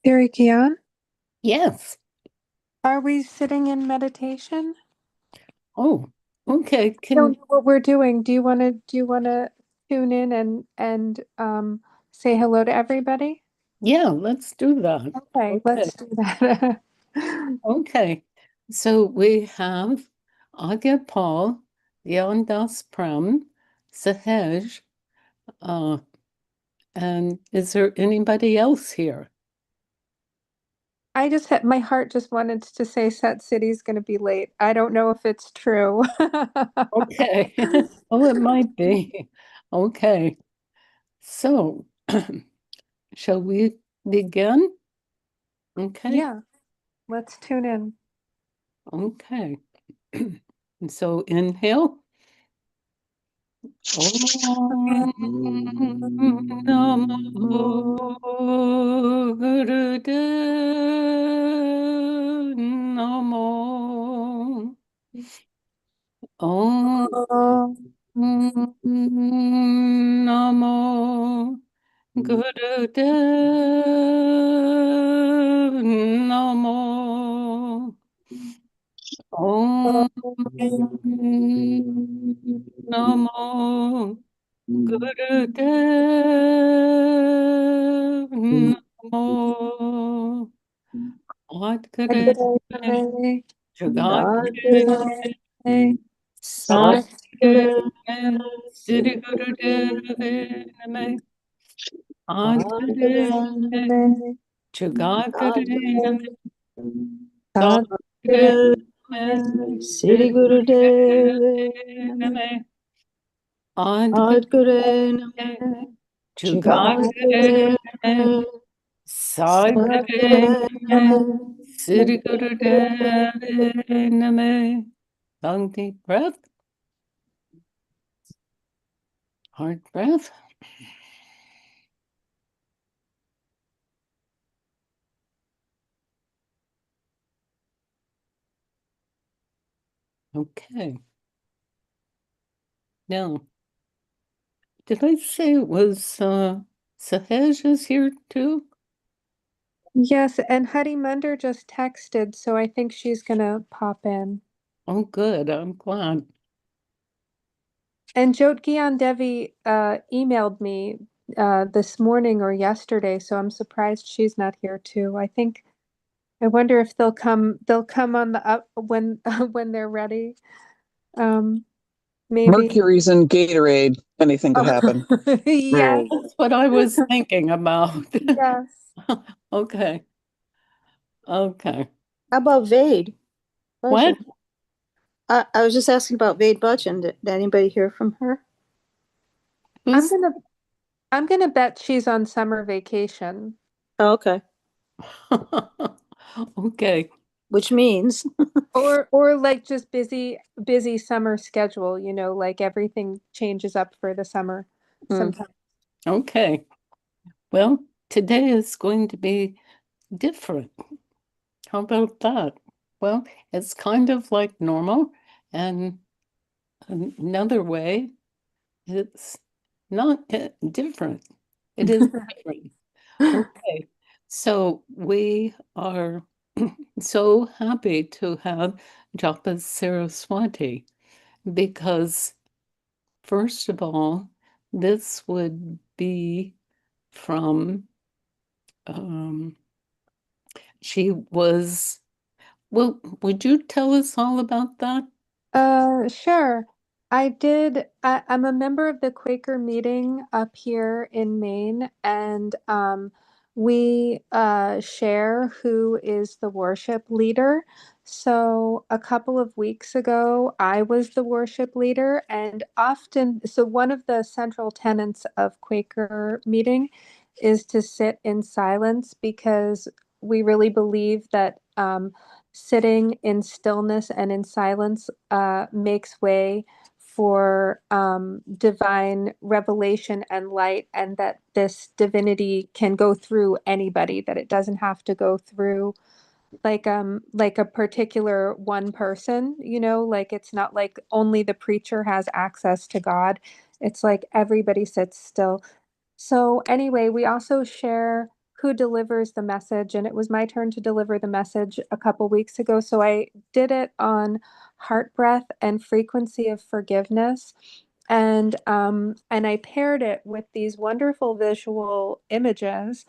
Siri Gian, Yes. are we sitting in meditation? Oh, okay. Don't know what we're doing. Do you wanna tune in and say hello to everybody? Yeah, let's do that. Okay, Okay. let's do that. Okay. So we have Aagia Pal, Gian Das Prem, Sahaj, uh, and is there anybody else here? I just had my heart just wanted to say Set City's gonna be late. I don't know if it's true. Okay. Oh, it might be. Okay. So, shall we begin? Okay. Yeah, let's tune in. Okay. So inhale. Om Namo Gurudev Namo Om Namo Gurudev Namo Om Namo Gurudev Namo Adkare Jagat Satkare Siri Gurudev Name Adkare Jagat Name Satkare Siri Gurudev Name Adkare Adgure Jagat Name Namaste Satkare Name Sadgure Siri Gurudev Name. Long deep breath, hard breath. Okay. Now, did I say it was Sahaj is here too? Yes, and Harimandir just texted, so I think she's gonna pop in. Oh, good. I'm glad. And Jyotgian Devi emailed me this morning or yesterday, so I'm surprised she's not here too. I wonder if they'll come on the up when when they're ready. Um, maybe. Mercury's in Gatorade. Anything could happen. Yes, Right. That's what I was thinking about. yes. Okay. Okay. How about Vade What? Bachchan? I was just asking about Vade Bachchan. Did anybody hear from her? I'm Who's gonna I'm gonna bet she's on summer vacation. Oh, okay. okay. Which means, Or like just busy summer schedule, like everything changes up for the summer mm, sometimes. Okay. Well, today is going to be different. How about that? Well, it's kind of like normal, and another way, it's not different. It is different. Okay. So we are so happy to have Japa Saraswati because, first of all, this would be from, um, she was, well, would you tell us all about that? Sure. I'm a member of the Quaker meeting up here in Maine, and we share who is the worship leader. So a couple of weeks ago, I was the worship leader, and so one of the central tenets of Quaker meeting is to sit in silence because we really believe that sitting in stillness and in silence makes way for divine revelation and light, and that this divinity can go through anybody, that it doesn't have to go through like a particular one person, like it's not like only the preacher has access to God. It's like everybody sits still. So anyway, we also share who delivers the message, and it was my turn to deliver the message a couple weeks ago. So I did it on heart breath and frequency of forgiveness. And I paired it with these wonderful visual images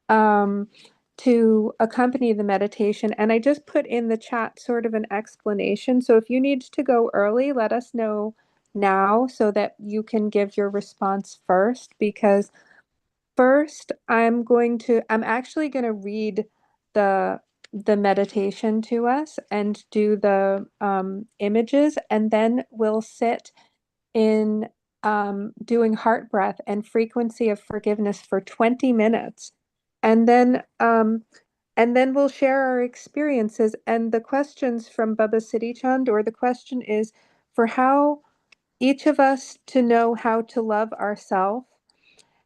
to accompany the meditation. And I just put in the chat sort of an explanation. So if you need to go early, let us know now so that you can give your response first, because first I'm actually going to read the meditation to us and do the images, and then we'll sit in doing heart breath and frequency of forgiveness for 20 minutes. And then we'll share our experiences and the questions from Baba Siri Chand, or the question is for how each of us to know how to love ourselves,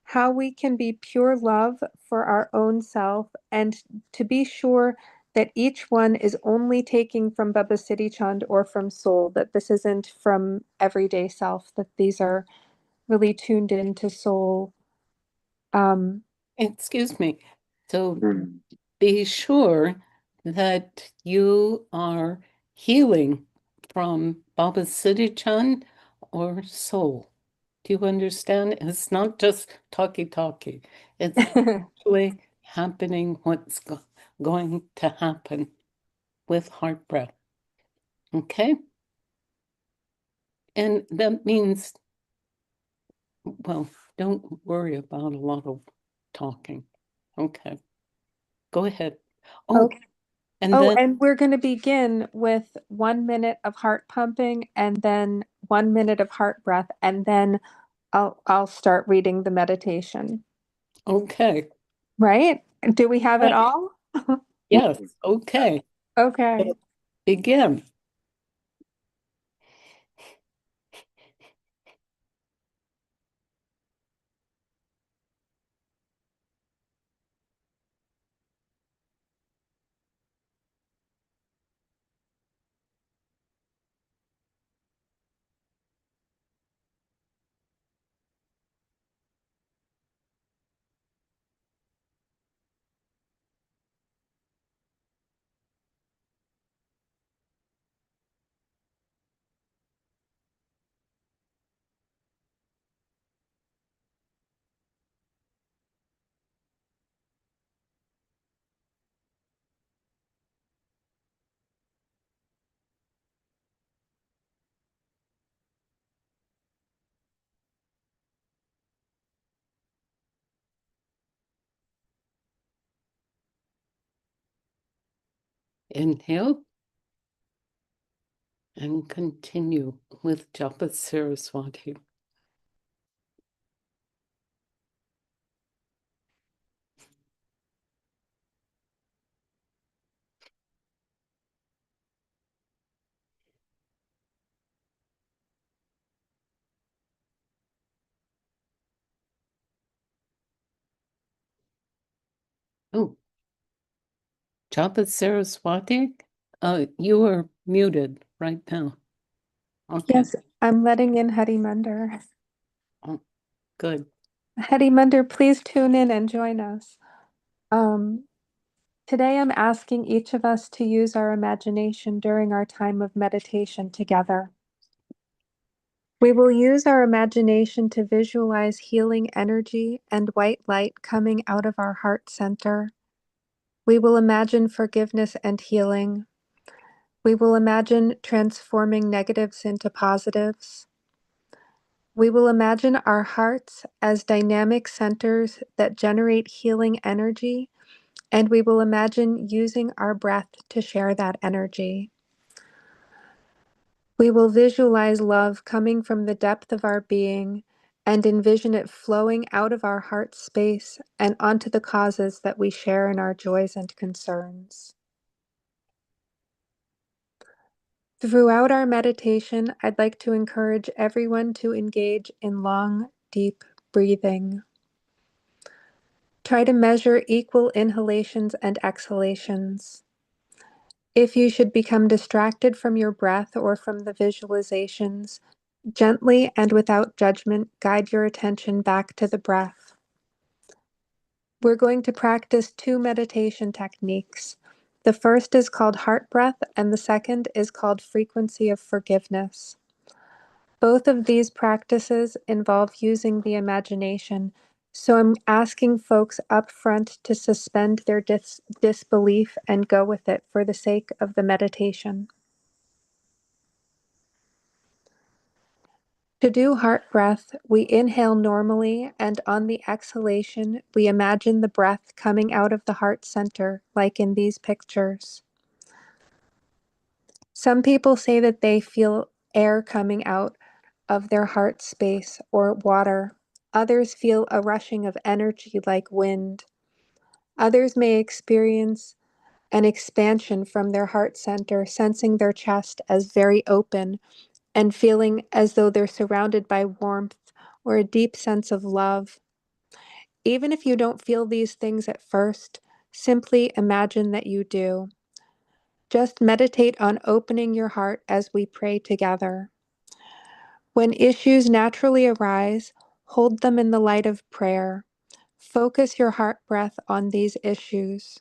how we can be pure love for our own self, and to be sure that each one is only taking from Baba Siri Chand or from soul, that this isn't from everyday self, that these are really tuned into soul. Excuse me. So be sure that you are healing from Baba Siri Chand or soul. Do you understand? It's not just talkie. It's actually happening what's going to happen with heart breath. Okay? And that means, well, don't worry about a lot of talking. Okay. Go ahead. Oh, Okay. and Oh, then, and we're going to begin with 1 minute of heart pumping and then 1 minute of heart breath, and then I'll start reading the meditation. okay. Right? Do we have it Right. all? Yes, okay. Okay. Begin. Inhale and continue with Japa Saraswati. Oh, Japa Saraswati, you are muted right now. Okay. Yes, I'm letting in Harimandir. Oh, good. Harimandir, please tune in and join us. Today I'm asking each of us to use our imagination during our time of meditation together. We will use our imagination to visualize healing energy and white light coming out of our heart center. We will imagine forgiveness and healing. We will imagine transforming negatives into positives. We will imagine our hearts as dynamic centers that generate healing energy, and we will imagine using our breath to share that energy. We will visualize love coming from the depth of our being and envision it flowing out of our heart space and onto the causes that we share in our joys and concerns. Throughout our meditation, I'd like to encourage everyone to engage in long, deep breathing. Try to measure equal inhalations and exhalations. If you should become distracted from your breath or from the visualizations, gently and without judgment, guide your attention back to the breath. We're going to practice two meditation techniques. The first is called heart breath, and the second is called frequency of forgiveness. Both of these practices involve using the imagination, so I'm asking folks up front to suspend their disbelief and go with it for the sake of the meditation. To do heart breath, we inhale normally, and on the exhalation, we imagine the breath coming out of the heart center, like in these pictures. Some people say that they feel air coming out of their heart space or water. Others feel a rushing of energy like wind. Others may experience an expansion from their heart center, sensing their chest as very open and feeling as though they're surrounded by warmth or a deep sense of love. Even if you don't feel these things at first, simply imagine that you do. Just meditate on opening your heart as we pray together. When issues naturally arise, hold them in the light of prayer. Focus your heart breath on these issues.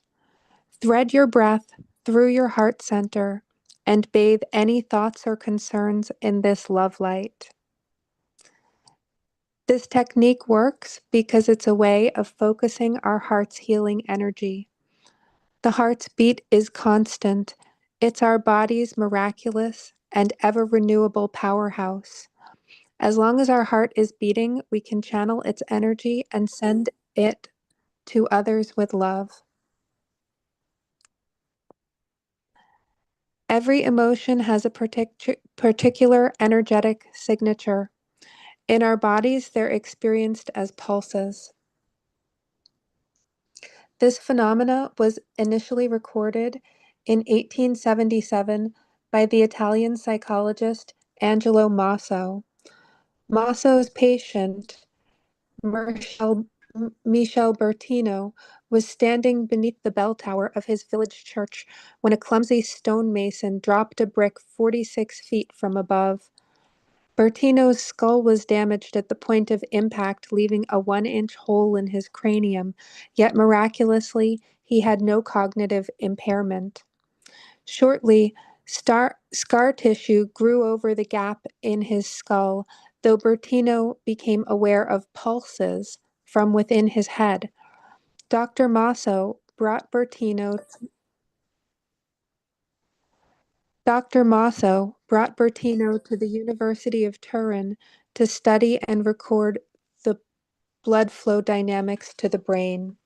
Thread your breath through your heart center and bathe any thoughts or concerns in this love light. This technique works because it's a way of focusing our heart's healing energy. The heart's beat is constant. It's our body's miraculous and ever-renewable powerhouse. As long as our heart is beating, we can channel its energy and send it to others with love. Every emotion has a particular energetic signature. In our bodies, they're experienced as pulses. This phenomena was initially recorded in 1877 by the Italian psychologist Angelo Maso. Maso's patient, Michel Bertino, was standing beneath the bell tower of his village church when a clumsy stonemason dropped a brick 46 feet from above. Bertino's skull was damaged at the point of impact, leaving a 1-inch hole in his cranium, yet miraculously, he had no cognitive impairment. Shortly, scar tissue grew over the gap in his skull, though Bertino became aware of pulses from within his head. Dr. Maso brought Bertino to the University of Turin to study and record the blood flow dynamics to the brain.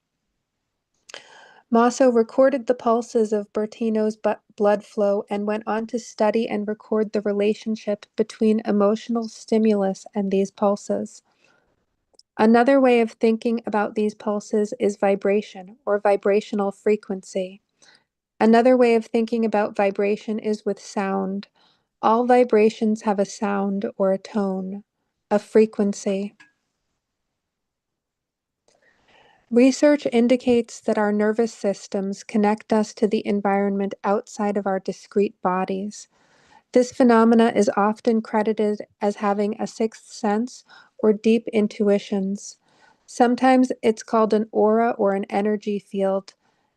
Maso recorded the pulses of Bertino's blood flow and went on to study and record the relationship between emotional stimulus and these pulses. Another way of thinking about these pulses is vibration or vibrational frequency. Another way of thinking about vibration is with sound. All vibrations have a sound or a tone, a frequency. Research indicates that our nervous systems connect us to the environment outside of our discrete bodies. This phenomena is often credited as having a sixth sense or deep intuitions. Sometimes it's called an aura or an energy field.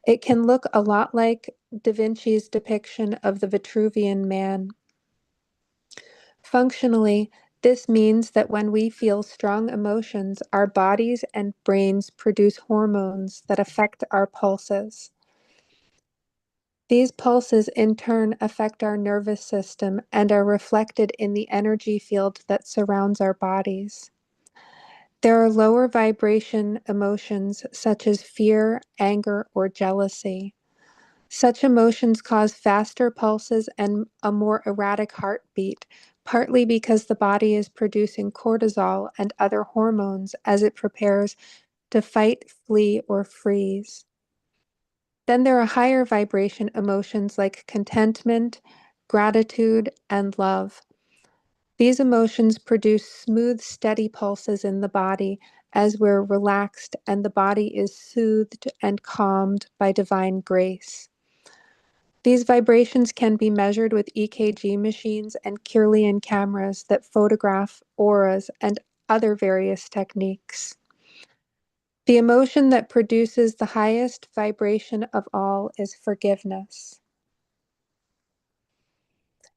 It can look a lot like Da Vinci's depiction of the Vitruvian Man. Functionally, this means that when we feel strong emotions, our bodies and brains produce hormones that affect our pulses. These pulses in turn affect our nervous system and are reflected in the energy field that surrounds our bodies. There are lower vibration emotions such as fear, anger, or jealousy. Such emotions cause faster pulses and a more erratic heartbeat, partly because the body is producing cortisol and other hormones as it prepares to fight, flee, or freeze. Then there are higher vibration emotions like contentment, gratitude, and love. These emotions produce smooth, steady pulses in the body as we're relaxed and the body is soothed and calmed by divine grace. These vibrations can be measured with EKG machines and Kirlian cameras that photograph auras and other various techniques. The emotion that produces the highest vibration of all is forgiveness.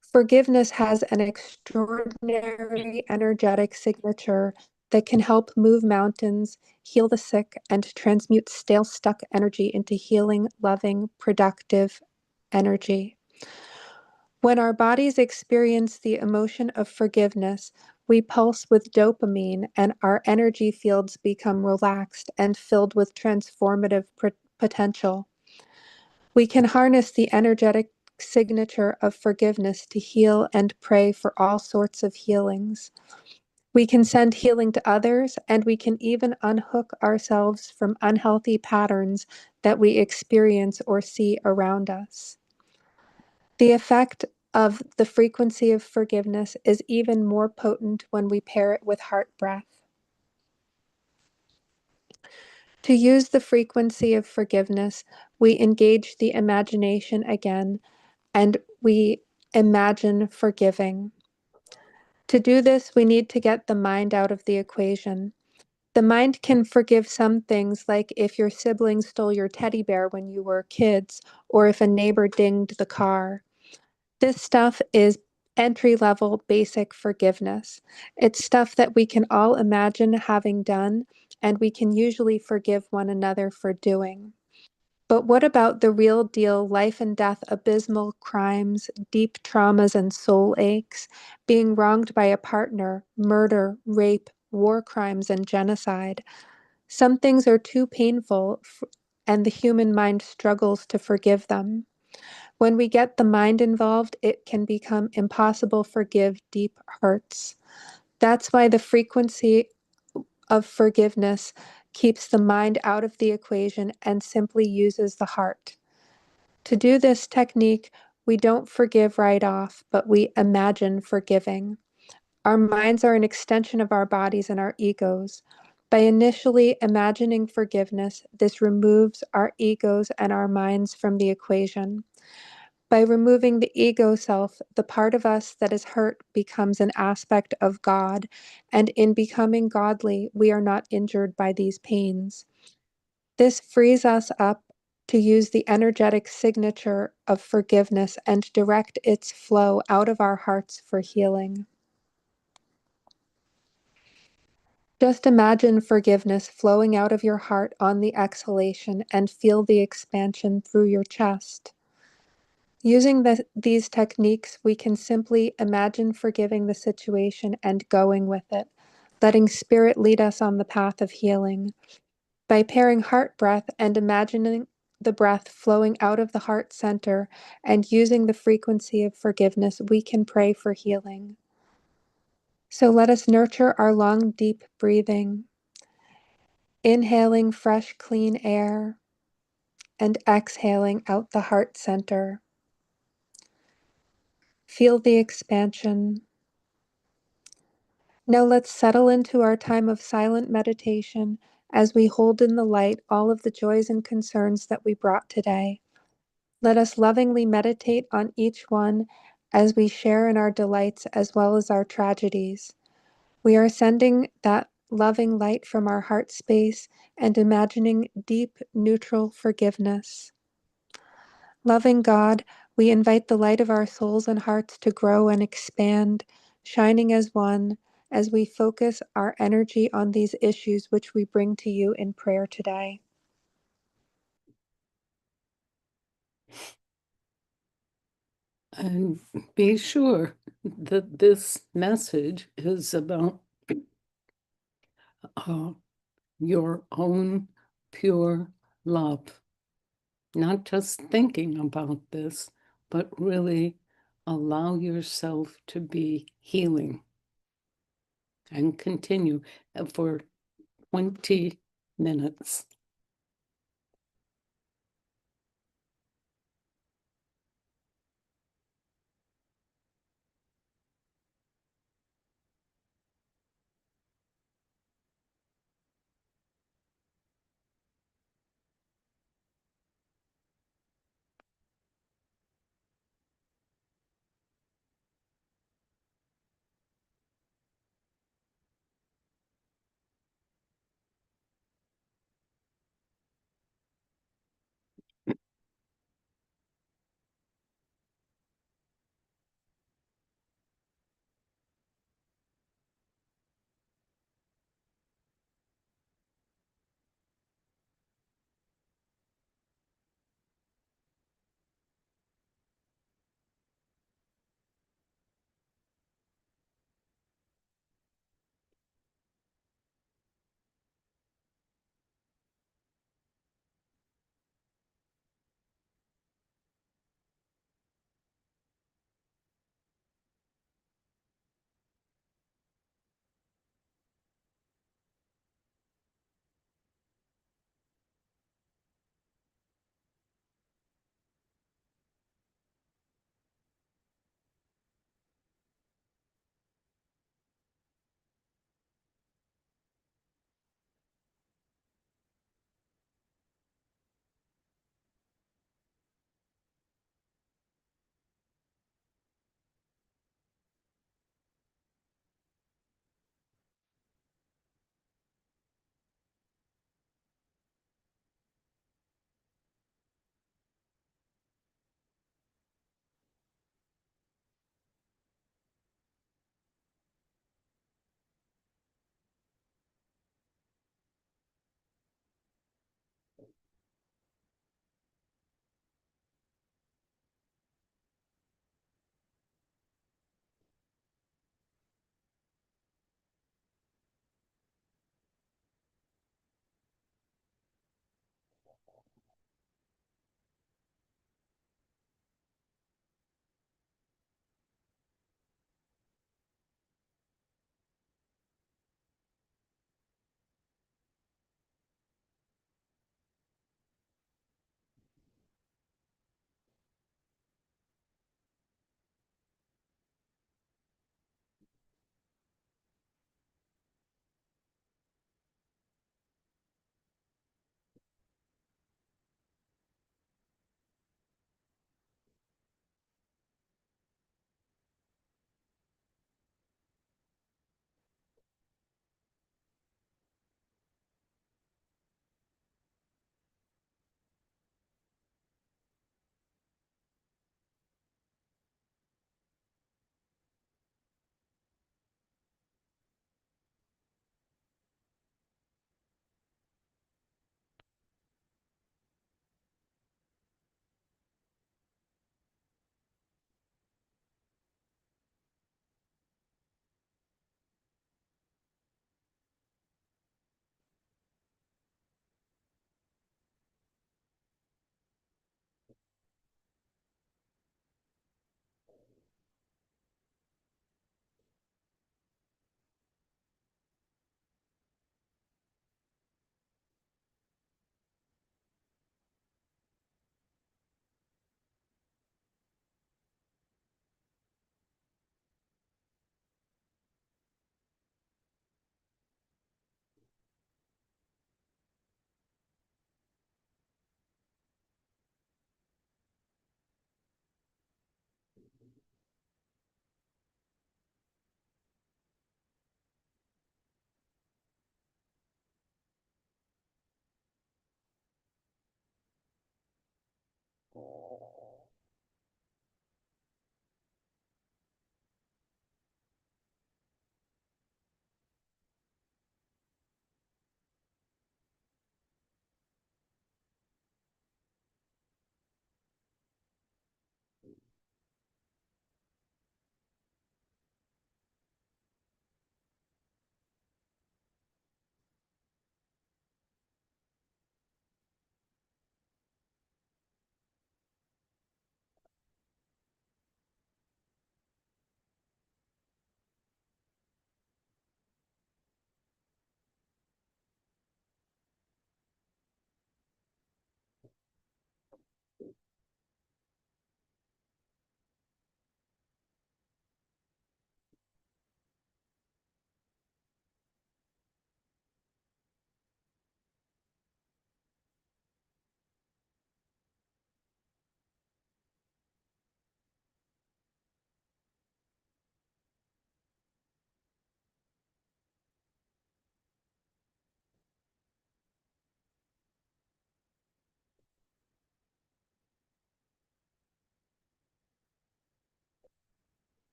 Forgiveness has an extraordinary energetic signature that can help move mountains, heal the sick, and transmute stale, stuck energy into healing, loving, productive energy. When our bodies experience the emotion of forgiveness, we pulse with dopamine and our energy fields become relaxed and filled with transformative potential. We can harness the energetic signature of forgiveness to heal and pray for all sorts of healings. We can send healing to others, and we can even unhook ourselves from unhealthy patterns that we experience or see around us. The effect of the frequency of forgiveness is even more potent when we pair it with heart breath. To use the frequency of forgiveness, we engage the imagination again and we imagine forgiving. To do this, we need to get the mind out of the equation. The mind can forgive some things, like if your sibling stole your teddy bear when you were kids, or if a neighbor dinged the car. This stuff is entry-level basic forgiveness. It's stuff that we can all imagine having done, and we can usually forgive one another for doing. But what about the real deal, life and death, abysmal crimes, deep traumas and soul aches, being wronged by a partner, murder, rape, war crimes, and genocide? Some things are too painful, and the human mind struggles to forgive them. When we get the mind involved, it can become impossible to forgive deep hurts. That's why the frequency of forgiveness keeps the mind out of the equation and simply uses the heart. To do this technique, we don't forgive right off, but we imagine forgiving. Our minds are an extension of our bodies and our egos. By initially imagining forgiveness, this removes our egos and our minds from the equation. By removing the ego self, the part of us that is hurt becomes an aspect of God, and in becoming godly, we are not injured by these pains. This frees us up to use the energetic signature of forgiveness and direct its flow out of our hearts for healing. Just imagine forgiveness flowing out of your heart on the exhalation and feel the expansion through your chest. Using these techniques, we can simply imagine forgiving the situation and going with it, letting spirit lead us on the path of healing. By pairing heart breath and imagining the breath flowing out of the heart center and using the frequency of forgiveness, we can pray for healing. So let us nurture our long, deep breathing, inhaling fresh, clean air and exhaling out the heart center. Feel the expansion. Now let's settle into our time of silent meditation as we hold in the light all of the joys and concerns that we brought today. Let us lovingly meditate on each one as we share in our delights as well as our tragedies. We are sending that loving light from our heart space and imagining deep, neutral forgiveness. Loving God, we invite the light of our souls and hearts to grow and expand, shining as one, as we focus our energy on these issues which we bring to you in prayer today. And be sure that this message is about your own pure love. Not just thinking about this, but really allow yourself to be healing and continue for 20 minutes.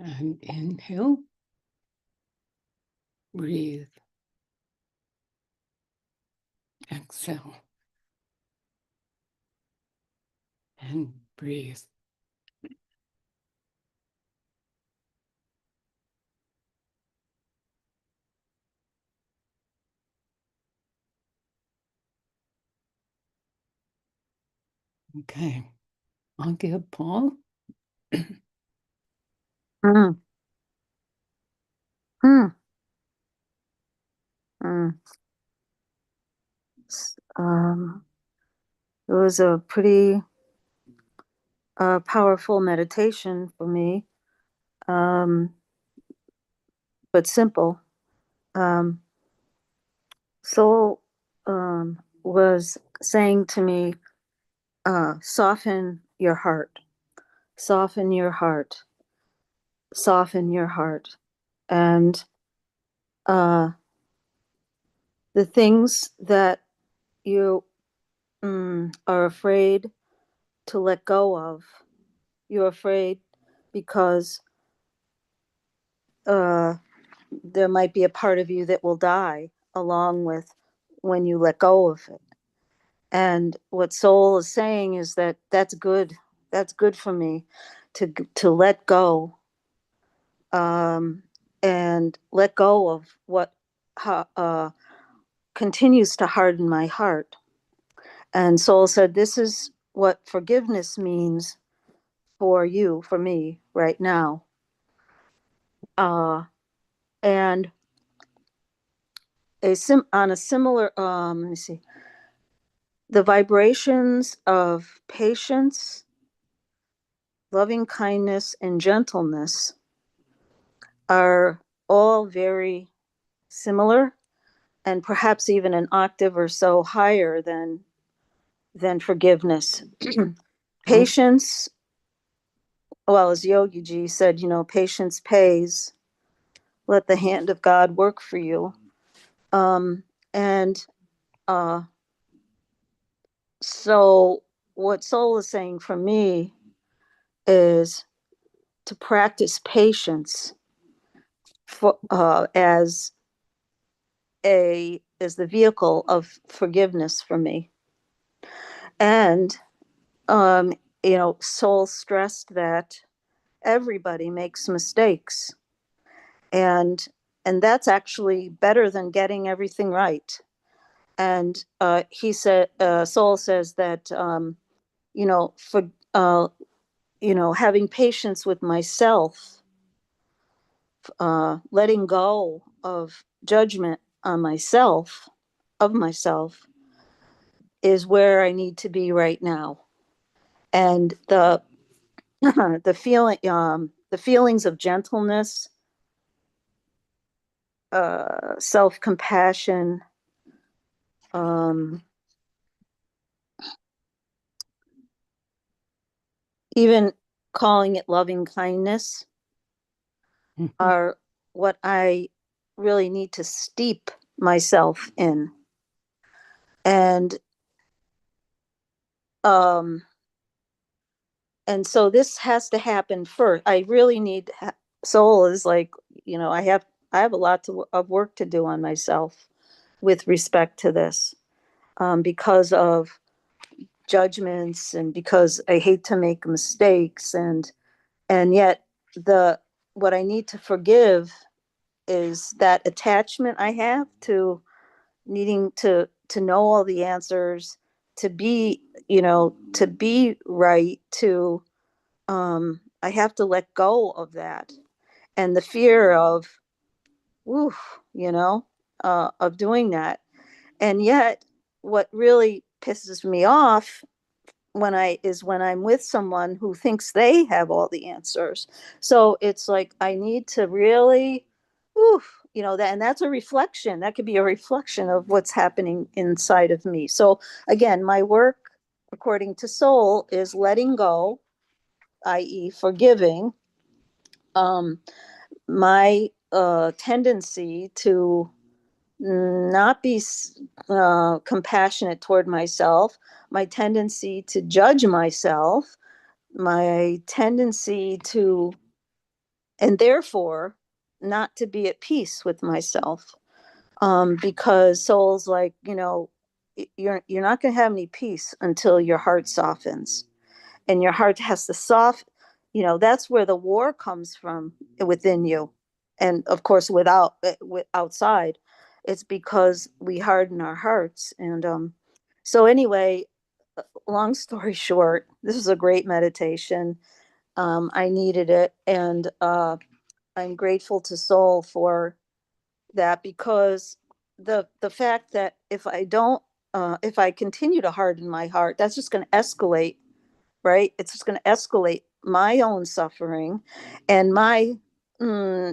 And inhale. Breathe. Exhale. And breathe. Okay. Aagia Pal. Mm. Mm. Mm. It was a pretty powerful meditation for me, but simple. Soul was saying to me, soften your heart, soften your heart, soften your heart. And the things that you are afraid to let go of, you're afraid because there might be a part of you that will die along with when you let go of it. And what soul is saying is that that's good. That's good for me to let go, and let go of what continues to harden my heart. And soul said, this is what forgiveness means for you, for me right now. And on a similar, let me see, the vibrations of patience, loving kindness, and gentleness are all very similar, and perhaps even an octave or so higher than forgiveness. Patience, well, as Yogi Ji said, patience pays. Let the hand of God work for you. And so what soul is saying for me is to practice patience for, as the vehicle of forgiveness for me. And soul stressed that everybody makes mistakes, and that's actually better than getting everything right. And he said, soul says that for having patience with myself, letting go of judgment on myself, of myself, is where I need to be right now. And the the feelings of gentleness, self-compassion, even calling it loving kindness, are what I really need to steep myself in. And and so this has to happen first. I really need soul is like, I have a lot of work to do on myself with respect to this, because of judgments, and because I hate to make mistakes, and yet what I need to forgive is that attachment I have to needing to know all the answers, to be right, to I have to let go of that, and the fear of woo, of doing that. And yet what really pisses me off when I'm with someone who thinks they have all the answers. So it's like I need to really, that, and that's a reflection. That could be a reflection of what's happening inside of me. So again, my work, according to Soul, is letting go, i.e., forgiving. My tendency to not be compassionate toward myself, my tendency to judge myself, my tendency to and therefore not to be at peace with myself. Because soul's like, you're not going to have any peace until your heart softens, and your heart has to soft. That's where the war comes from within you, and of course outside. It's because we harden our hearts, and so anyway, long story short, this is a great meditation. I needed it, and I'm grateful to soul for that, because the fact that if I continue to harden my heart, that's just going to escalate, right? It's just going to escalate my own suffering and my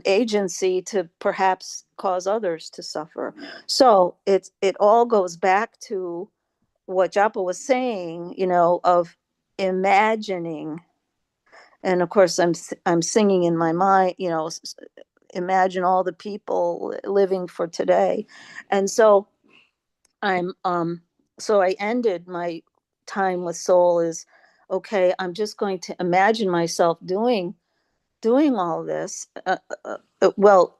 agency to perhaps cause others to suffer. So it all goes back to what Japa was saying, of imagining. And of course, I'm singing in my mind, imagine all the people living for today. And so I'm so I ended my time with soul is, okay, I'm just going to imagine myself doing all this. Well,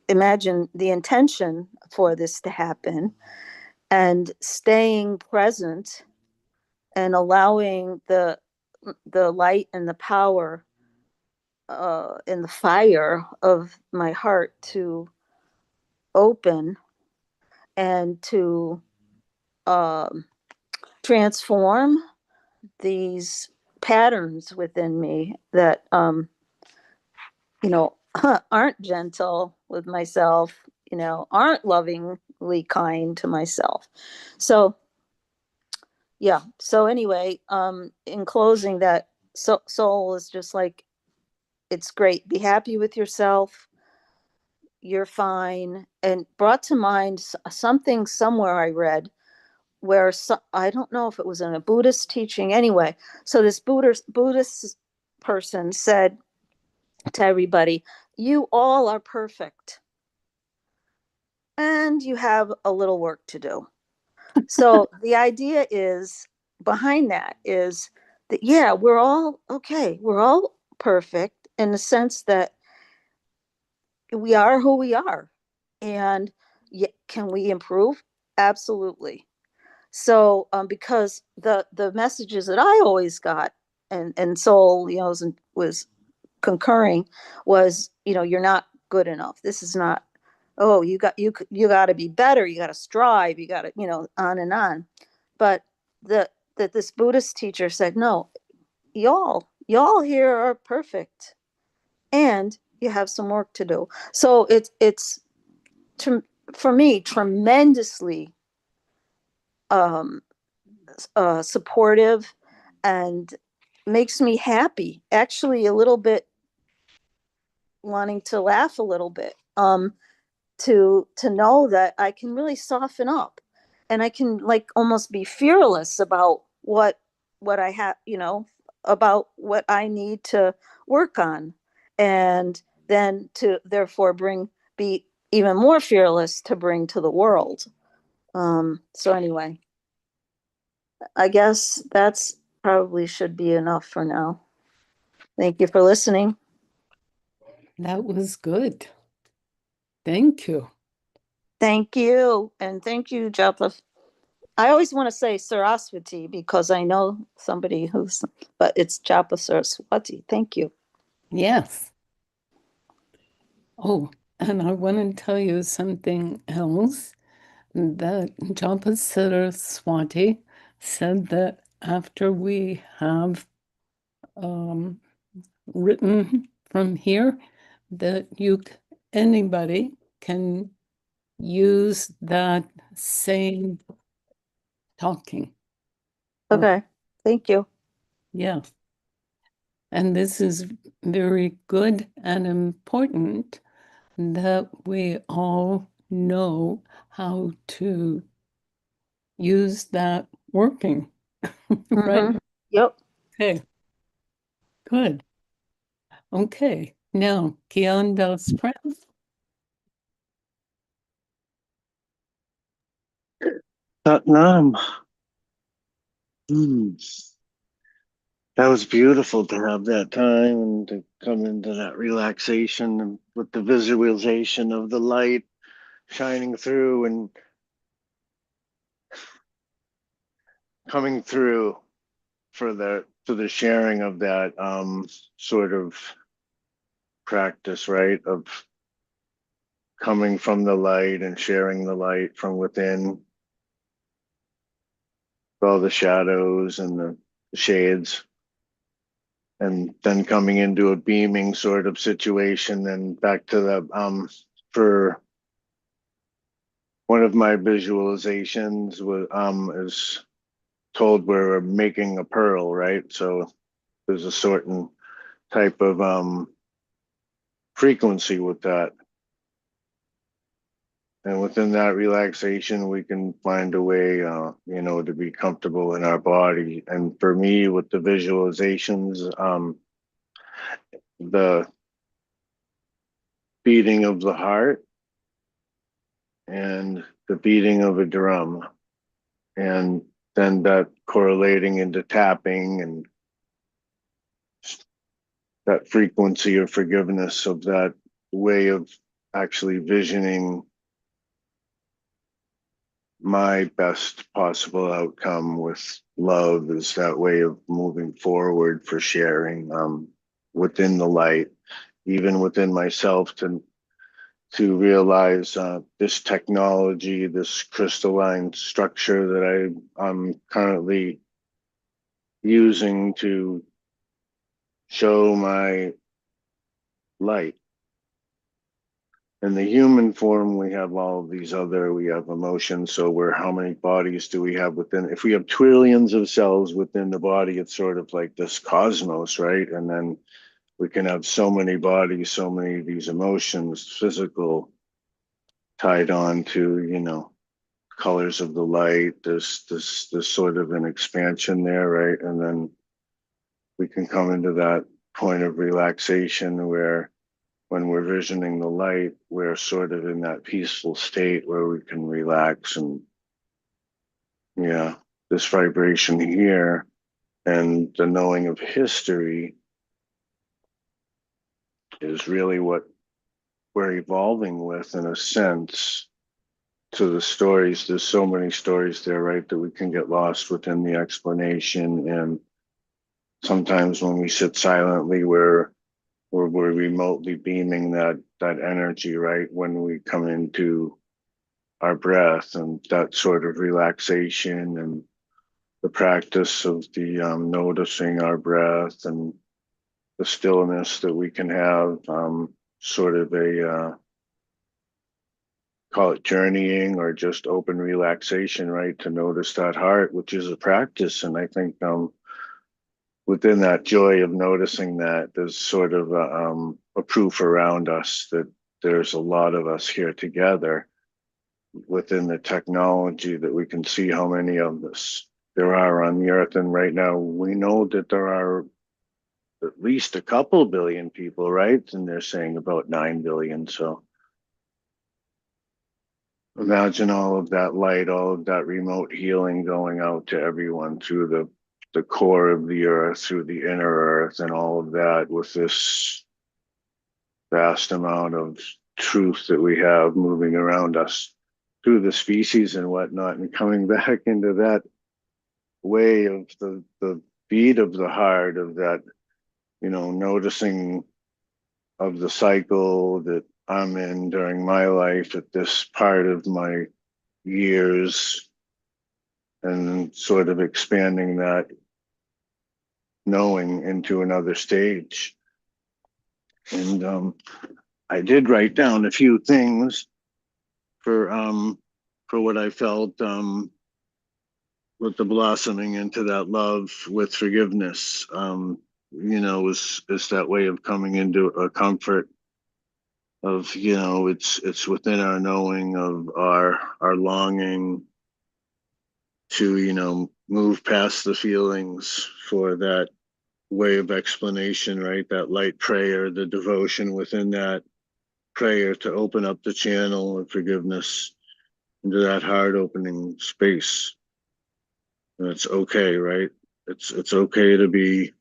imagine the intention for this to happen, and staying present and allowing the light and the power and the fire of my heart to open, and to um, transform these patterns within me that you know aren't gentle with myself, aren't lovingly kind to myself. So yeah, so anyway, in closing, that soul is just like, it's great, be happy with yourself, you're fine. And brought to mind something somewhere I read, where I don't know if it was in a Buddhist teaching. Anyway, so this Buddhist person said to everybody, you all are perfect and you have a little work to do. So the idea is, behind that is that, yeah, we're all okay. We're all perfect in the sense that we are who we are. And can we improve? Absolutely. So because the messages that I always got, and soul, was concurring, was, you're not good enough. This is not, oh, you got to be better, you got to strive, you got to, on and on. But that this Buddhist teacher said, no, y'all here are perfect, and you have some work to do. So it's for me tremendously um supportive, and makes me happy, actually a little bit wanting to laugh a little bit, to know that I can really soften up, and I can like almost be fearless about what I have, about what I need to work on, and then to therefore be even more fearless to bring to the world. So anyway, I guess that's probably should be enough for now. Thank you for listening. That was good. Thank you. Thank you. And thank you, Japa. I always want to say Saraswati because I know somebody but it's Japa Saraswati. Thank you. Yes. Oh, and I want to tell you something else, that Japa Saraswati said that after we have written from here, that anybody can use that same talking. Okay. Thank you. Yeah. And this is very good and important that we all know how to use that working, right? Mm-hmm. Yep. Okay, good. Okay, now, Gian Das Prem. Satnam. That was beautiful to have that time and to come into that relaxation and with the visualization of the light shining through and coming through for the sharing of that sort of practice, right? Of coming from the light and sharing the light from within, all the shadows and the shades, and then coming into a beaming sort of situation. And back to the for one of my visualizations was is told we're making a pearl, right? So there's a certain type of frequency with that. And within that relaxation, we can find a way, to be comfortable in our body. And for me, with the visualizations, the beating of the heart and the beating of a drum, and then that correlating into tapping and that frequency of forgiveness, of that way of actually visioning my best possible outcome with love, is that way of moving forward for sharing within the light, even within myself, to realize this technology, this crystalline structure that I'm currently using to show my light. In the human form, we have all of these we have emotions. So how many bodies do we have within? If we have trillions of cells within the body, it's sort of like this cosmos, right? And then we can have so many bodies, so many of these emotions, physical, tied on to, colors of the light. This sort of an expansion there, right? And then we can come into that point of relaxation where, when we're visioning the light, we're sort of in that peaceful state where we can relax. And yeah, this vibration here and the knowing of history is really what we're evolving with, in a sense, to the stories. There's so many stories there, right, that we can get lost within the explanation. And sometimes when we sit silently, we're remotely beaming that energy, right? When we come into our breath and that sort of relaxation and the practice of the noticing our breath and the stillness that we can have, sort of a call it journeying or just open relaxation, right? To notice that heart, which is a practice. And I think within that joy of noticing that, there's sort of a proof around us that there's a lot of us here together within the technology, that we can see how many of us there are on the earth. And right now we know that there are at least a couple billion people, right? And they're saying about 9 billion. So imagine all of that light, all of that remote healing going out to everyone through the core of the earth, through the inner earth, and all of that, with this vast amount of truth that we have moving around us through the species and whatnot, and coming back into that way of the beat of the heart, of that, noticing of the cycle that I'm in during my life at this part of my years, and sort of expanding that knowing into another stage. And I did write down a few things for what I felt with the blossoming into that love with forgiveness. Is that way of coming into a comfort of, it's within our knowing of our longing to, move past the feelings for that way of explanation, right? That light prayer, the devotion within that prayer, to open up the channel of forgiveness into that heart opening space. And it's okay, right? It's okay to be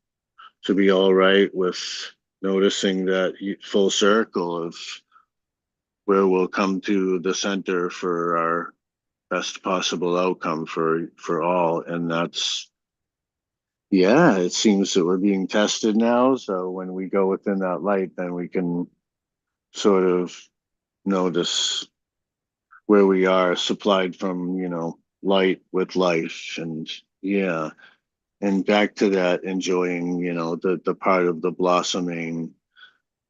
all right with noticing that full circle of where we'll come to the center for our best possible outcome for all. And that's, yeah, it seems that we're being tested now. So when we go within that light, then we can sort of notice where we are supplied from, light with life. And yeah, and back to that, enjoying, the part of the blossoming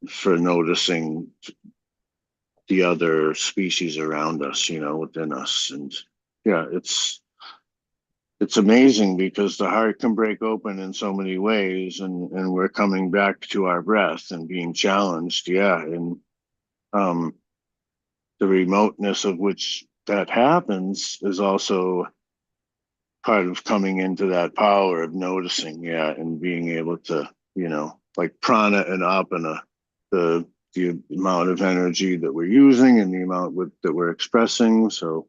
for noticing the other species around us, within us. And yeah, it's amazing because the heart can break open in so many ways, and we're coming back to our breath and being challenged. Yeah. And um the remoteness of which that happens is also part of coming into that power of noticing, yeah, and being able to, like prana and apana, the amount of energy that we're using and the amount that we're expressing. So,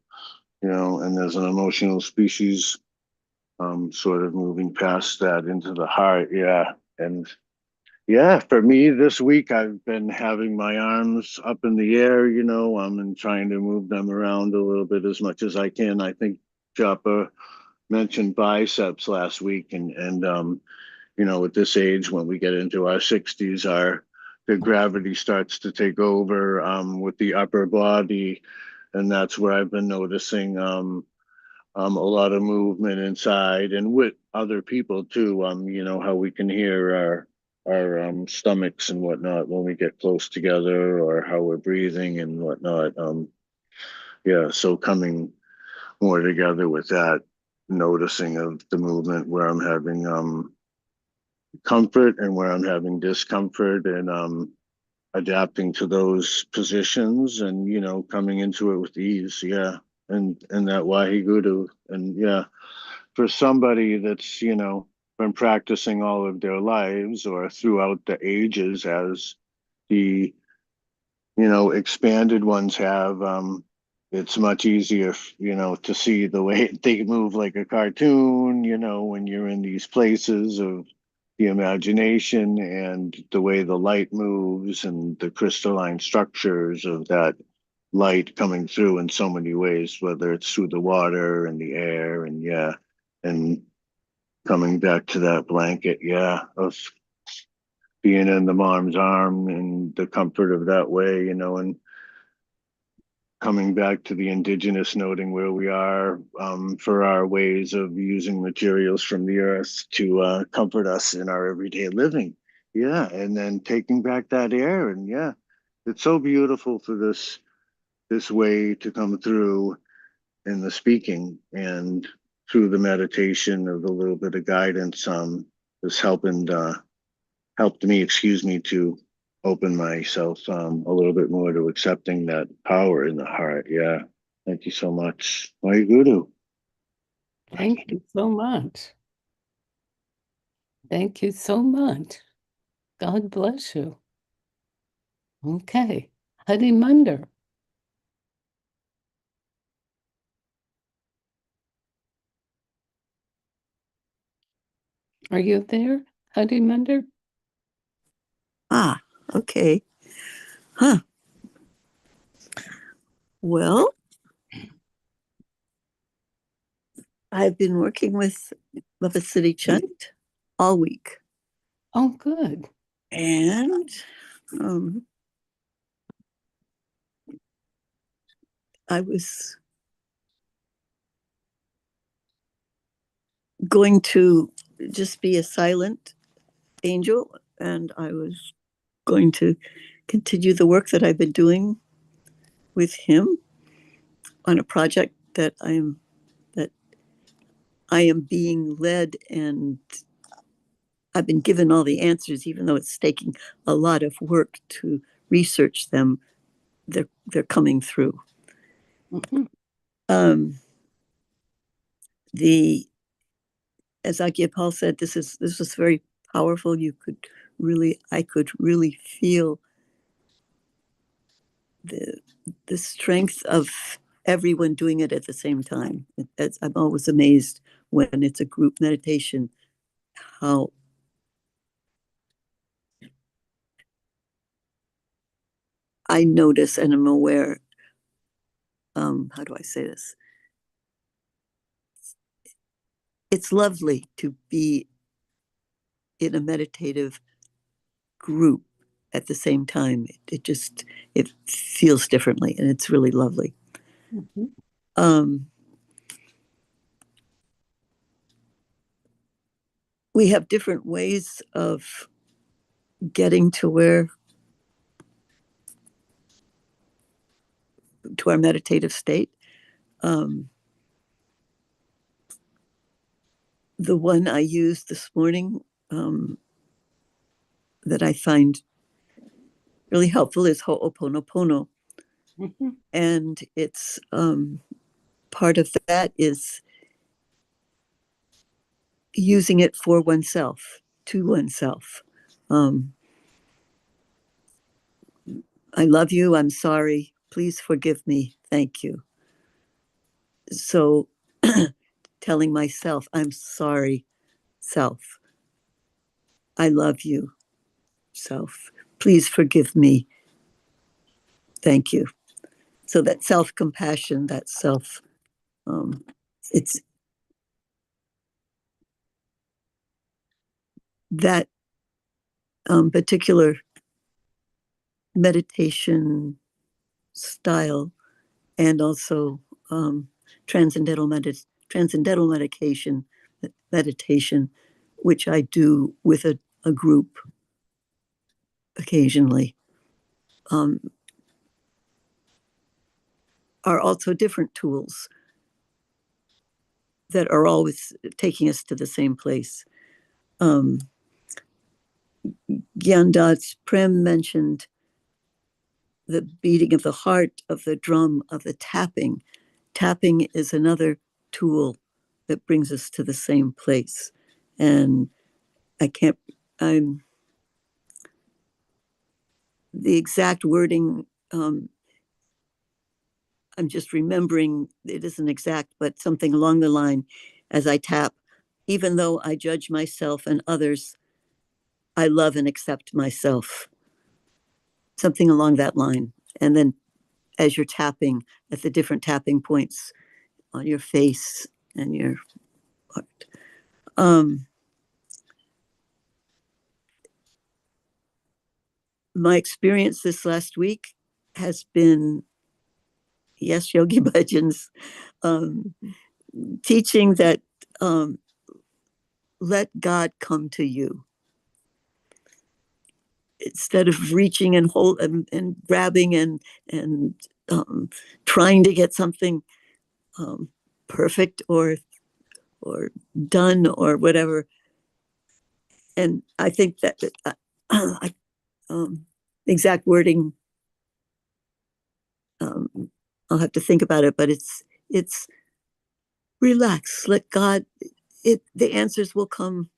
and there's an emotional species sort of moving past that into the heart. Yeah. And yeah, for me this week, I've been having my arms up in the air, and trying to move them around a little bit as much as I can. I think Japa mentioned biceps last week, and at this age, when we get into our 60s, the gravity starts to take over with the upper body, and that's where I've been noticing a lot of movement inside and with other people too. How we can hear our stomachs and whatnot when we get close together, or how we're breathing and whatnot. Yeah, so coming more together with that, noticing of the movement where I'm having comfort and where I'm having discomfort, and adapting to those positions, and coming into it with ease. Yeah. And that wahiguru. And yeah, for somebody that's been practicing all of their lives or throughout the ages, as the expanded ones have, it's much easier to see the way they move like a cartoon, when you're in these places of the imagination, and the way the light moves and the crystalline structures of that light coming through in so many ways, whether it's through the water and the air, and yeah, and coming back to that blanket, yeah, of being in the mom's arm and the comfort of that way, and coming back to the indigenous, noting where we are, for our ways of using materials from the earth to comfort us in our everyday living. Yeah. And then taking back that air. And yeah, it's so beautiful for this way to come through in the speaking, and through the meditation of a little bit of guidance, has helped me, to open myself a little bit more to accepting that power in the heart. Yeah. Thank you so much. My guru. Thank you so much. Thank you so much. God bless you. Okay. Harimandir. Are you there, Harimandir? Okay. Huh. Well, I've been working with Baba Siri Chand all week. Oh, good. And I was going to just be a silent angel, and I was going to continue the work that I've been doing with him on a project that I am being led, and I've been given all the answers, even though it's taking a lot of work to research them. They're coming through. Mhm. As Aagia Pal said, this was very powerful. I could really feel the strength of everyone doing it at the same time. I'm always amazed when it's a group meditation, how I notice and am aware, how do I say this? It's lovely to be in a meditative group at the same time. It feels differently, and it's really lovely. We have different ways of getting to our meditative state. The one I used this morning, that I find really helpful, is Ho'oponopono. And it's part of that is using it for oneself, to oneself. I love you. I'm sorry. Please forgive me. Thank you. So telling myself, I'm sorry, self. I love you, self. Please forgive me. Thank you. So that self-compassion, that self, it's that particular meditation style, and also transcendental meditation, which I do with a group occasionally, are also different tools that are always taking us to the same place. Gian Das Prem mentioned the beating of the heart, of the drum, of the tapping. Tapping is another tool that brings us to the same place. And I'm the exact wording, I'm just remembering, it isn't exact, but something along the line, as I tap, even though I judge myself and others, I love and accept myself. Something along that line. And then as you're tapping at the different tapping points on your face and your heart. My experience this last week has been, yes, Yogi Bhajan's teaching that let God come to you. Instead of reaching and grabbing and trying to get something perfect or done or whatever. And I think that exact wording, I'll have to think about it, but it's relax, let God, the answers will come.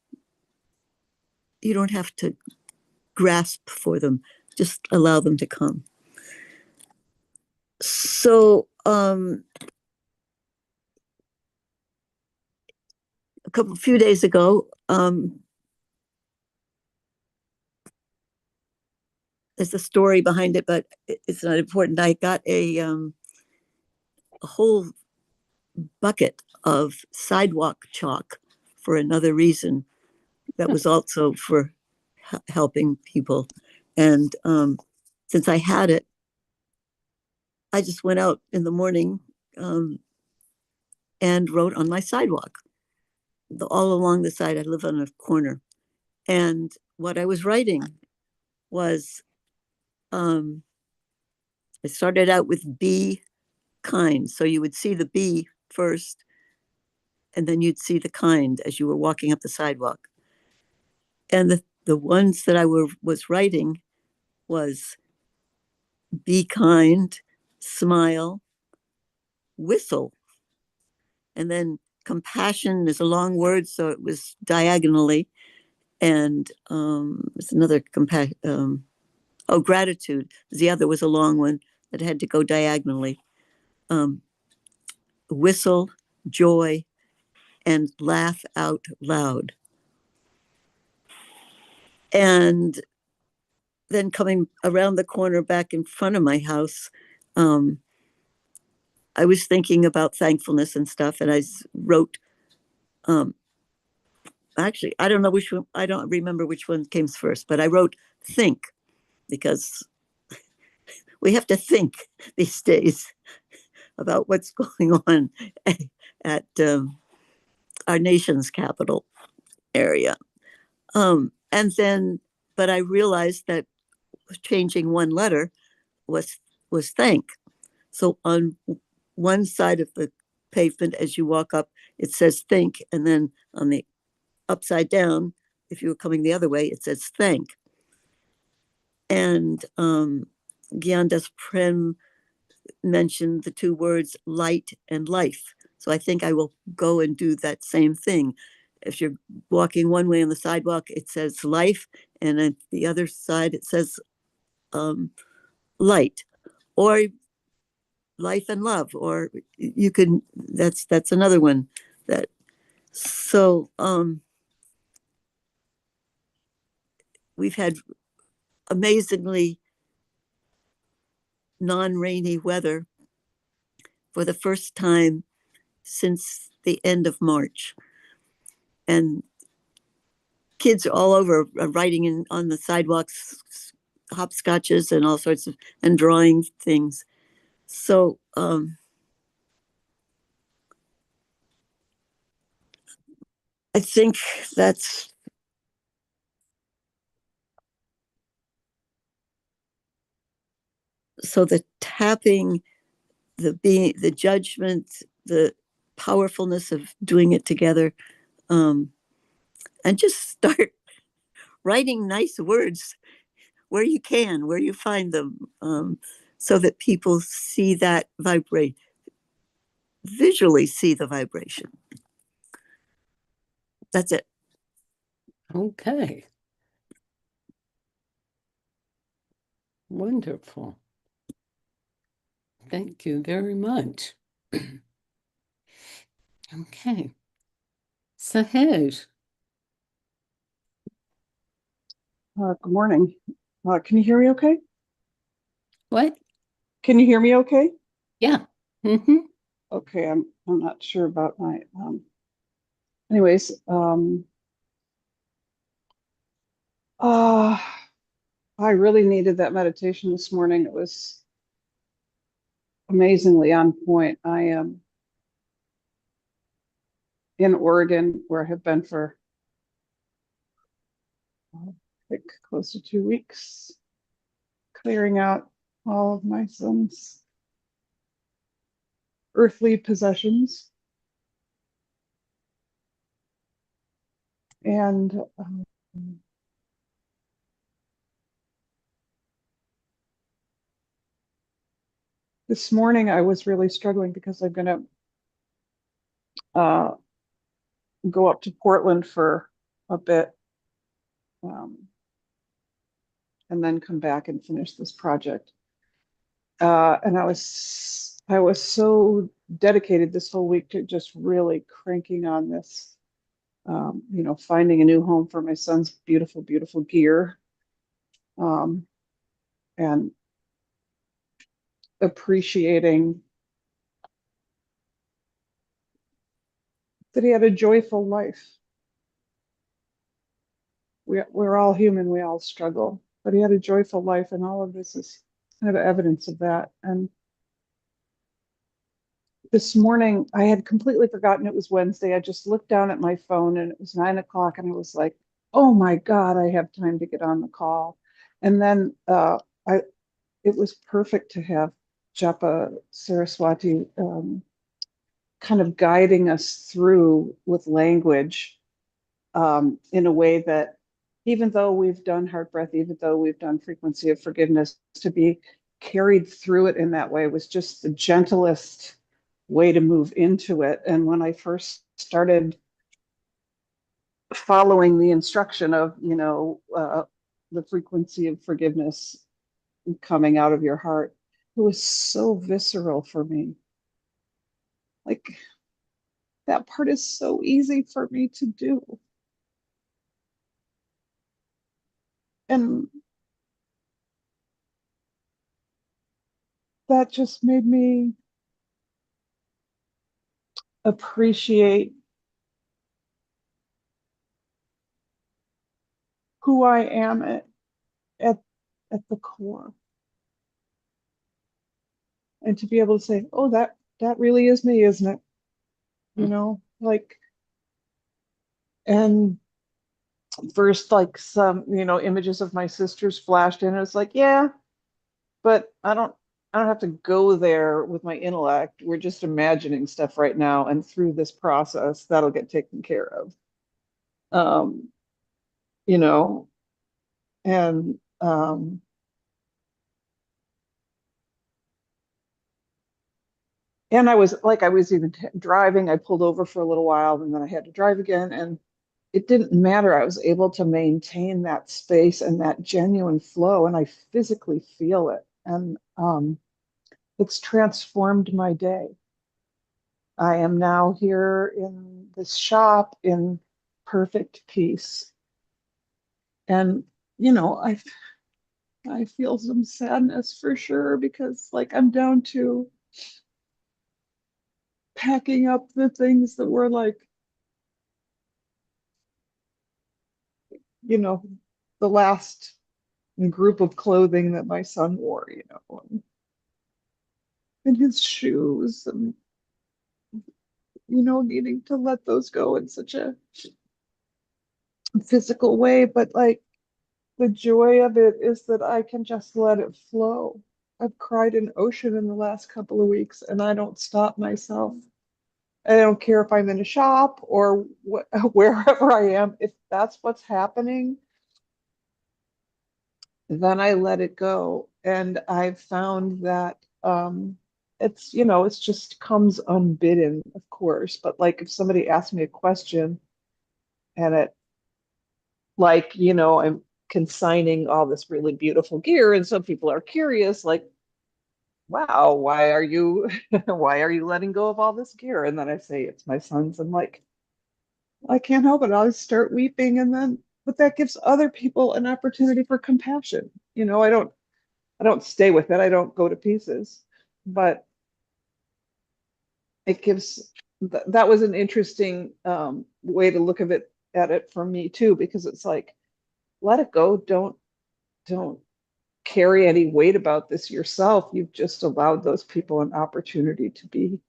You don't have to grasp for them, just allow them to come. So a few days ago, there's a story behind it, but it's not important. I got a whole bucket of sidewalk chalk for another reason that was also for helping people. And since I had it, I just went out in the morning and wrote on my sidewalk. All along the side, I live on a corner. And what I was writing was, I started out with be kind. So you would see the be first, and then you'd see the kind as you were walking up the sidewalk. And the ones that I was writing was be kind, smile, whistle. And then compassion is a long word, so it was diagonally. And it's another gratitude. The other was a long one that had to go diagonally. Whistle, joy, and laugh out loud. And then coming around the corner back in front of my house, I was thinking about thankfulness and stuff, and I wrote, actually, I don't know which one, I don't remember which one came first, but I wrote think, because we have to think these days about what's going on at our nation's capital area. And then, but I realized that changing one letter was thank. So on one side of the pavement, as you walk up, it says think, and then on the upside down, if you were coming the other way, it says thank. And Gian Das Prem mentioned the two words light and life. So I think I will go and do that same thing. If you're walking one way on the sidewalk, it says life, and at the other side, it says light, or life and love, or you can, that's another one that, so we've had amazingly non-rainy weather for the first time since the end of March. And kids all over are writing in on the sidewalks, hopscotches and all sorts of, and drawing things. So I think that's, so the tapping, the being, the judgment, the powerfulness of doing it together, and just start writing nice words where you can, where you find them, so that people see that vibrate, visually see the vibration. That's it. Okay. Wonderful. Thank you very much. Okay. Sahaj. Good morning. Can you hear me okay? What? Can you hear me okay? Yeah. Mm-hmm. Okay, I'm not sure about my anyways, I really needed that meditation this morning. It was amazingly on point. I am in Oregon, where I have been for I think close to 2 weeks, clearing out all of my son's earthly possessions. And this morning I was really struggling because I'm going to go up to Portland for a bit, and then come back and finish this project. And I was so dedicated this whole week to just really cranking on this, finding a new home for my son's beautiful, beautiful gear, and appreciating that he had a joyful life. We're all human, we all struggle, but he had a joyful life, and all of this is kind of evidence of that. And this morning, I had completely forgotten it was Wednesday. I just looked down at my phone and it was 9 o'clock, and I was like, oh my God, I have time to get on the call. And then it was perfect to have Japa Saraswati kind of guiding us through with language, in a way that, even though we've done heart breath, even though we've done frequency of forgiveness, to be carried through it in that way was just the gentlest way to move into it. And when I first started following the instruction of, the frequency of forgiveness coming out of your heart, it was so visceral for me. Like, that part is so easy for me to do. And that just made me appreciate who I am at, at the core. And to be able to say, oh, that really is me, isn't it? You know, like, and first, like some, images of my sisters flashed in. And it's like, yeah, but I don't have to go there with my intellect. We're just imagining stuff right now, and through this process, that'll get taken care of. Um, you know, and and I was even driving. I pulled over for a little while, and then I had to drive again, and it didn't matter. I was able to maintain that space and that genuine flow, and I physically feel it, and it's transformed my day. I am now here in this shop in perfect peace. And, you know, I feel some sadness for sure because like I'm down to packing up the things that were like, you know, the last group of clothing that my son wore, and his shoes and, needing to let those go in such a physical way. But like, the joy of it is that I can just let it flow. I've cried an ocean in the last couple of weeks and I don't stop myself. I don't care if I'm in a shop or wherever I am. If that's what's happening, then I let it go. And I've found that it's just comes unbidden, of course. But like if somebody asks me a question and it like, I'm consigning all this really beautiful gear and some people are curious, like, wow, why are you why are you letting go of all this gear? And then I say it's my son's. I'm like, I can't help it. I'll start weeping and then but that gives other people an opportunity for compassion. I don't stay with it. I don't go to pieces. But it gives that was an interesting way to look at it for me too, because it's like, let it go. Don't carry any weight about this yourself. You've just allowed those people an opportunity to be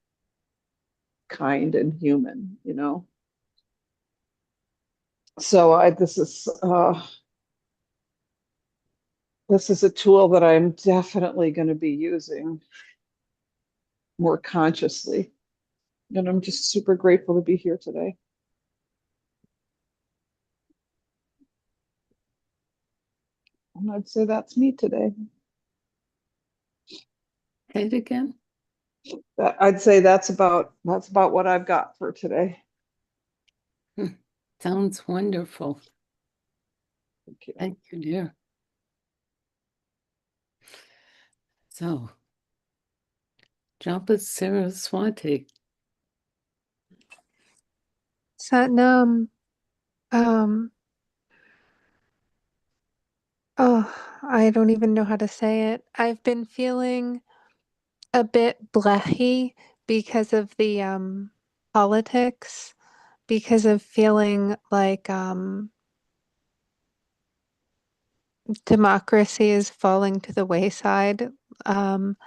kind and human. So this is a tool that I'm definitely going to be using more consciously. And I'm just super grateful to be here today. And I'd say that's me today. Say it again. I'd say that's about what I've got for today. Sounds wonderful. Thank you. Thank you, dear. So, Japa Saraswati. Satnam, um, oh, I don't even know how to say it. I've been feeling a bit blehy because of the politics, because of feeling like democracy is falling to the wayside, um,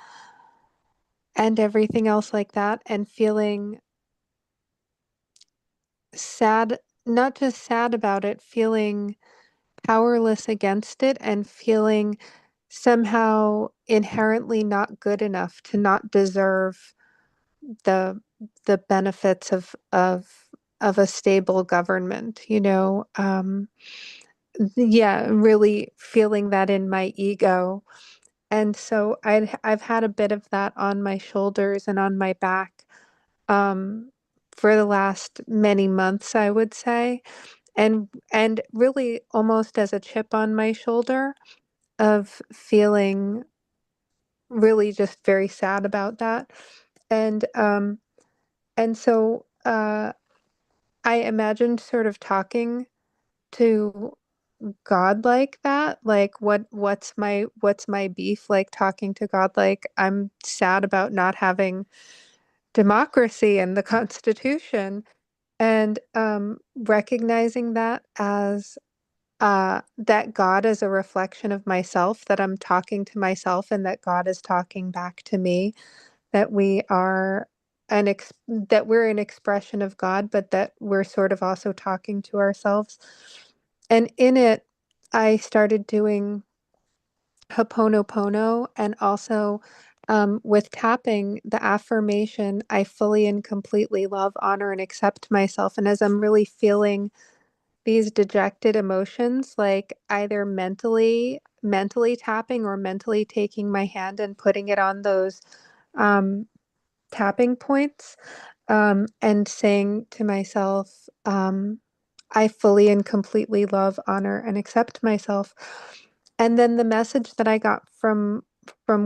and everything else like that, and feeling sad, not just sad about it, feeling powerless against it, and feeling somehow inherently not good enough to not deserve the the benefits of a stable government, yeah, really feeling that in my ego. And so I've had a bit of that on my shoulders and on my back um for the last many months, I would say. And really almost as a chip on my shoulder of feeling really just very sad about that. And so I imagined sort of talking to God like that? Like what's my beef like talking to God? Like I'm sad about not having democracy and the Constitution, and recognizing that as that God is a reflection of myself, that I'm talking to myself and that God is talking back to me, that we are that we're an expression of God, but that we're sort of also talking to ourselves. And in it, I started doing Ho'oponopono, and also with tapping the affirmation, I fully and completely love, honor, and accept myself. And as I'm really feeling these dejected emotions, like either mentally tapping or mentally taking my hand and putting it on those um, tapping points, and saying to myself, I fully and completely love, honor, and accept myself. And then the message that I got from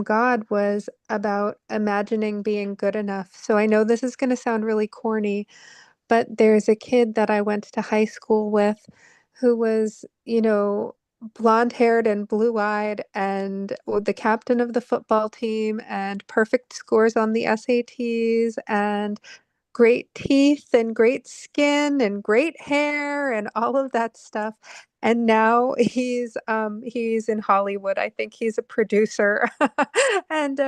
God was about imagining being good enough. So I know this is going to sound really corny, but there's a kid that I went to high school with who was, blonde haired and blue eyed and the captain of the football team and perfect scores on the SATs and great teeth and great skin and great hair and all of that stuff. And now he's in Hollywood. I think he's a producer. and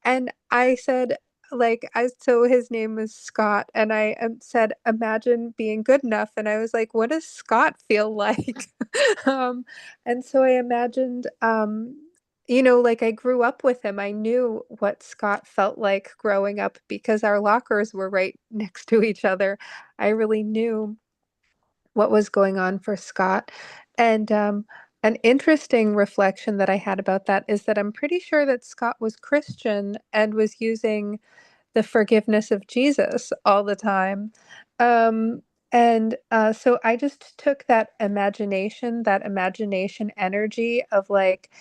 and I said, like, I so his name was Scott, and I said, imagine being good enough, and I was like, what does Scott feel like? um and so I imagined, like I grew up with him. I knew what Scott felt like growing up because our lockers were right next to each other. I really knew what was going on for Scott. And an interesting reflection that I had about that is that I'm pretty sure that Scott was Christian and was using the forgiveness of Jesus all the time. Um, and so I just took that imagination energy of like,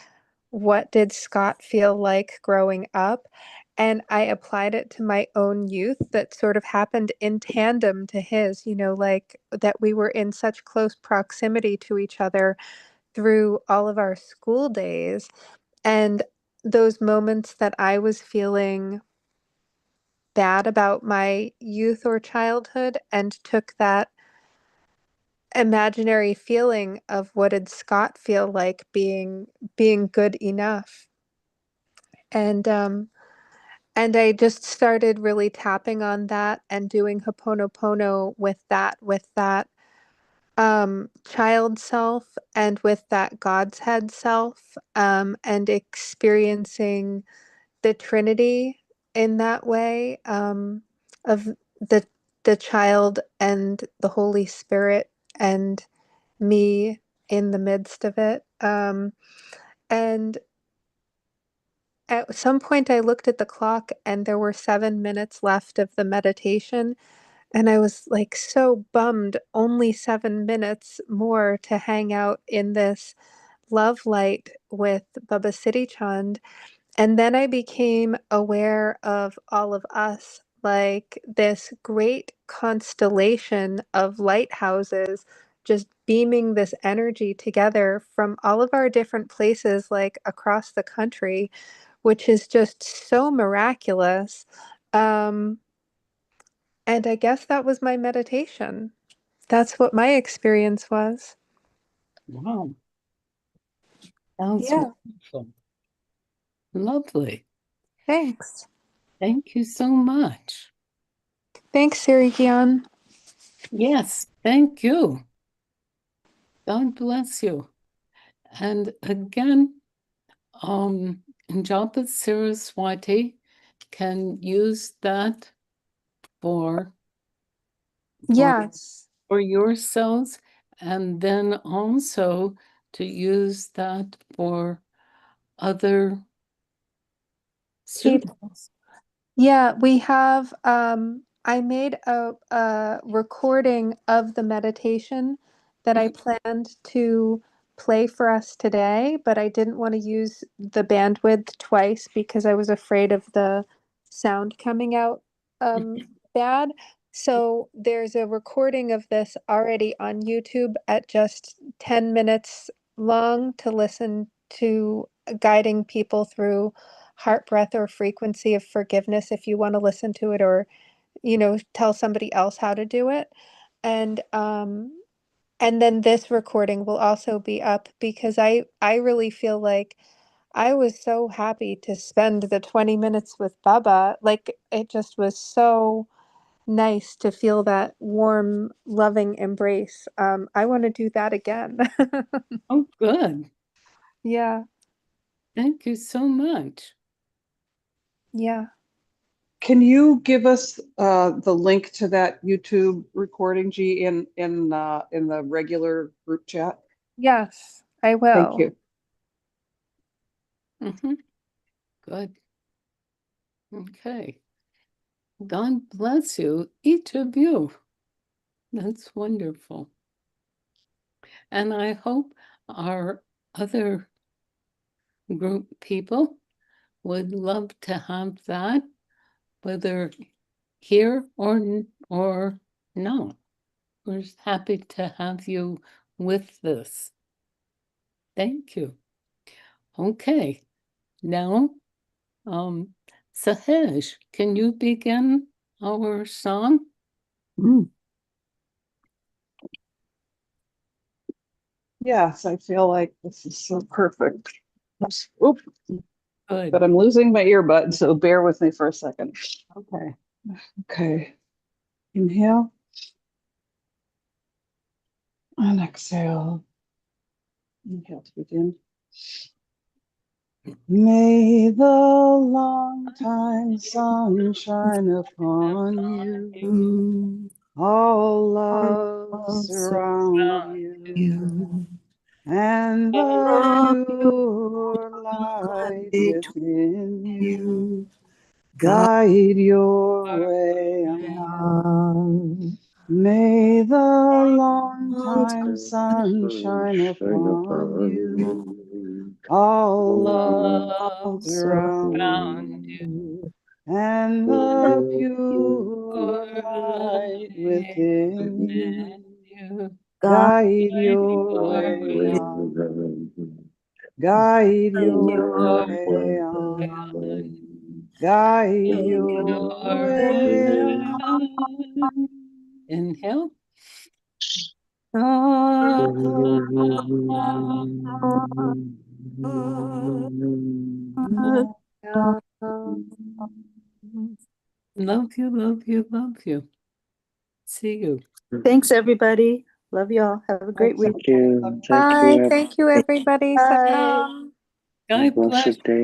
what did Scott feel like growing up? And I applied it to my own youth that sort of happened in tandem to his, like that we were in such close proximity to each other through all of our school days. And those moments that I was feeling bad about my youth or childhood and took that imaginary feeling of what did Scott feel like being good enough. And I just started really tapping on that and doing Ho'oponopono with that child self and with that God's head self, and experiencing the Trinity in that way, of the the child and the Holy Spirit and me in the midst of it. And at some point, I looked at the clock and there were 7 minutes left of the meditation. And I was like so bummed, only 7 minutes more to hang out in this love light with Baba Siri Chand. And then I became aware of all of us, like this great constellation of lighthouses just beaming this energy together from all of our different places, like across the country, which is just so miraculous. Um, and I guess that was my meditation. That's what my experience was. Wow. Sounds Yeah, wonderful. Lovely. thanks. Thank you so much. Thanks, Siri Gian. Yes, thank you. God bless you. And again, Japa Saraswati can use that for for Yes. for yourselves, and then also to use that for other People. students. Yeah, we have I made a recording of the meditation that I planned to play for us today, but I didn't want to use the bandwidth twice because I was afraid of the sound coming out bad. So there's a recording of this already on YouTube at just 10 minutes long to listen to, guiding people through heart breath or frequency of forgiveness if you want to listen to it, or tell somebody else how to do it. And then this recording will also be up, because I really feel like I was so happy to spend the 20 minutes with Baba. Like, it just was so nice to feel that warm, loving embrace. I want to do that again. Oh, good. Yeah, Thank you so much. yeah. Can you give us the link to that YouTube recording, G, in the regular group chat? Yes, I will. Thank you. Good. Okay. God bless you, each of you. That's wonderful. And I hope our other group people would love to have that, whether here or no. We're happy to have you with this. Thank you. Okay. Now, Sahaj, can you begin our song? Yes, I feel like this is so perfect. Oop, Good. but I'm losing my earbud, so bear with me for a second. Okay. Okay. Inhale and exhale. Inhale to begin. May the long time sun shine upon you. All love surround you. And the pure light within you guide your way on. May the long time sun shine upon you. All love surround you. And the pure light within you guide your way on. Guide your way on. Guide your way on. Inhale. Love you, love you, love you. See you. Thanks, everybody. Love y'all. Have a great week. Thank you. Bye. Thank you, everybody. Bye. Salam. God bless Blessed day.